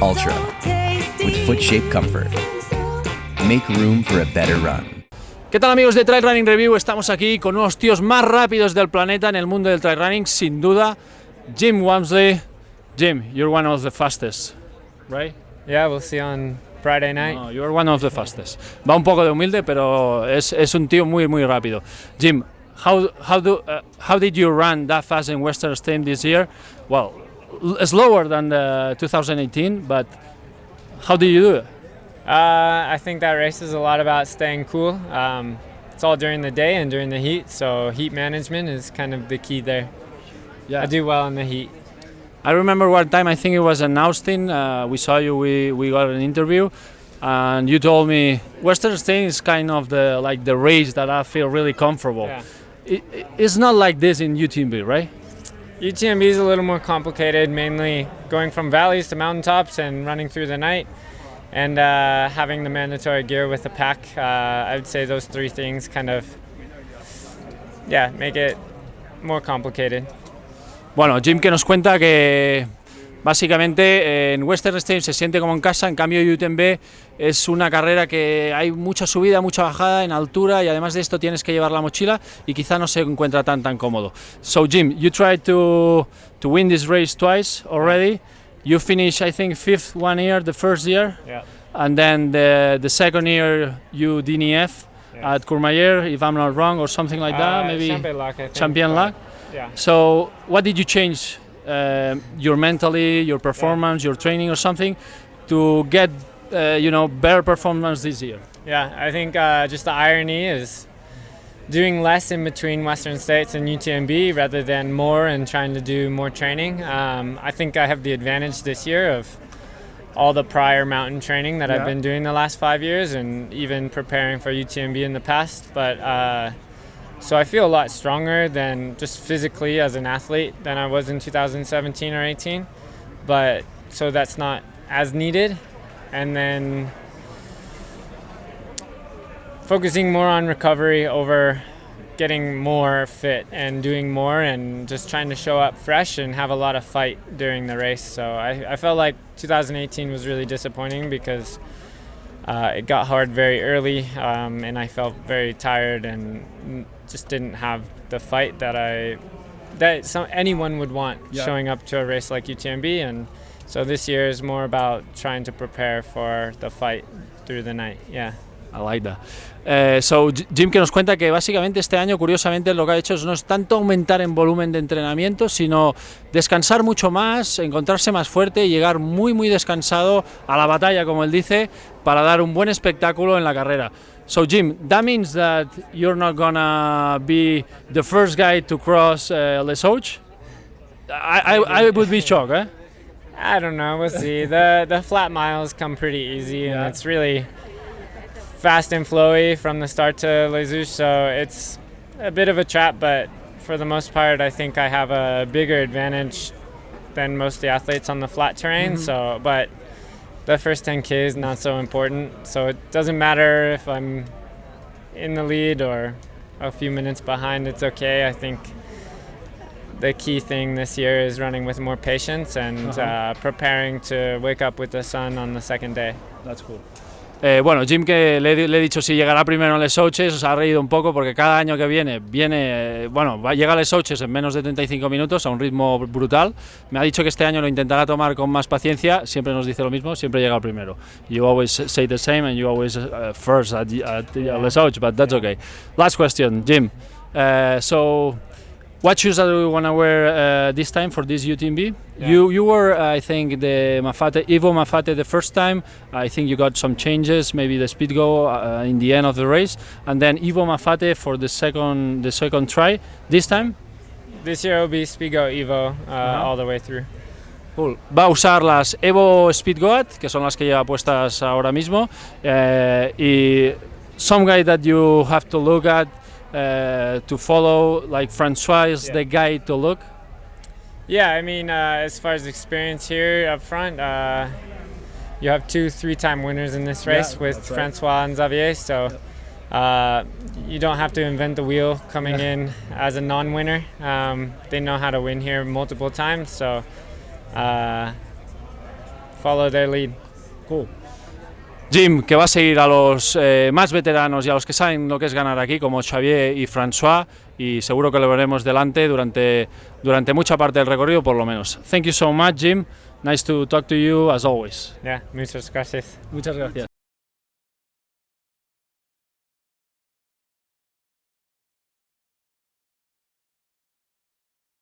Ultra with foot-shaped comfort. Make room for a better run. ¿Qué tal, amigos de Trail Running Review? Estamos aquí con unos tíos más rápidos del planeta en el mundo del trail running, sin duda. Jim Walmsley. Jim, you're one of the fastest, right? Yeah, we'll see on Friday night. No, you're one of the fastest. Va un poco de humilde, pero es un tío muy rápido. Jim, how did you run that fast in Western States this year? Well, slower than the 2018, but how did you do it? I think that race is a lot about staying cool. It's all during the day and during the heat, so heat management is kind of the key there. Yeah. I do well in the heat. I remember one time, I think it was in Austin, we saw you, we got an interview, and you told me Western States is kind of the race that I feel really comfortable. Yeah. It's not like this in UTMB, right? UTMB is a little more complicated, mainly going from valleys to mountaintops and running through the night, and having the mandatory gear with the pack. I would say those three things kind of, make it more complicated. Bueno, Jim que nos cuenta que básicamente en Western States se siente como en casa, en cambio UTMB es una carrera que hay mucha subida, mucha bajada en altura y además de esto tienes que llevar la mochila y quizá no se encuentra tan cómodo. So Jim, you tried to win this race twice already. You finished, I think, fifth one year, the first year, Yeah. and then the second year you DNF at Courmayeur, if I'm not wrong, or something like that, maybe Champion luck, I think. Champion luck. Yeah. So what did you change, your mentally, your performance, your training or something, to get better performance this year? Yeah, I think just the irony is doing less in between Western States and UTMB rather than more and trying to do more training. I think I have the advantage this year of all the prior mountain training that I've been doing the last 5 years and even preparing for UTMB in the past. But so I feel a lot stronger than just physically as an athlete than I was in 2017 or 18. But so that's not as needed. And then focusing more on recovery over getting more fit and doing more and just trying to show up fresh and have a lot of fight during the race. So I felt like 2018 was really disappointing because it got hard very early and I felt very tired and just didn't have the fight that anyone would want showing up to a race like UTMB. And so this year is more about trying to prepare for the fight through the night. Yeah. I like that. So Jim que nos cuenta que básicamente este año, curiosamente, lo que ha hecho no es tanto aumentar en volumen de entrenamiento, sino descansar mucho más, encontrarse más fuerte y llegar muy descansado a la batalla, como él dice, para dar un buen espectáculo en la carrera. So Jim, that means that you're not gonna be the first guy to cross Les Hauts? I would be shocked, eh? I don't know, we'll see. The flat miles come pretty easy and it's really fast and flowy from the start to Les Hauts, so it's a bit of a trap, but for the most part I think I have a bigger advantage than most of the athletes on the flat terrain. So but the first 10K is not so important, so it doesn't matter if I'm in the lead or a few minutes behind, it's okay. I think the key thing this year is running with more patience and preparing to wake up with the sun on the second day. That's cool. Bueno, Jim que le he dicho si llegará primero en Les Hauts, se ha reído un poco porque cada año que viene llega a Les Hauts en menos de 35 minutos a un ritmo brutal. Me ha dicho que este año lo intentará tomar con más paciencia, siempre nos dice lo mismo, siempre llega primero. You always say the same and you always first at Les Hauts, but that's okay. Last question, Jim. So what shoes do you want to wear this time for this UTMB? Yeah. You were, I think, the Evo Mafate the first time. I think you got some changes, maybe the speed go in the end of the race, and then Evo Mafate for the second try. This time? This year will be Speedgo Evo all the way through. Cool. Va a usar las Evo Speed Goat, que son las que lleva puestas ahora mismo, y some guy that you have to look at to follow, like Francois is the guy to look. Yeah, I mean, as far as experience here up front, you have 2 3-time winners in this race with Francois and Xavier, so you don't have to invent the wheel coming in as a non-winner. They know how to win here multiple times, so follow their lead. Cool. Jim, que va a seguir a los más veteranos y a los que saben lo que es ganar aquí, como Xavier y François, y seguro que lo veremos delante durante mucha parte del recorrido, por lo menos. Thank you so much, Jim. Nice to talk to you, as always. Yeah, muchas gracias. Muchas gracias.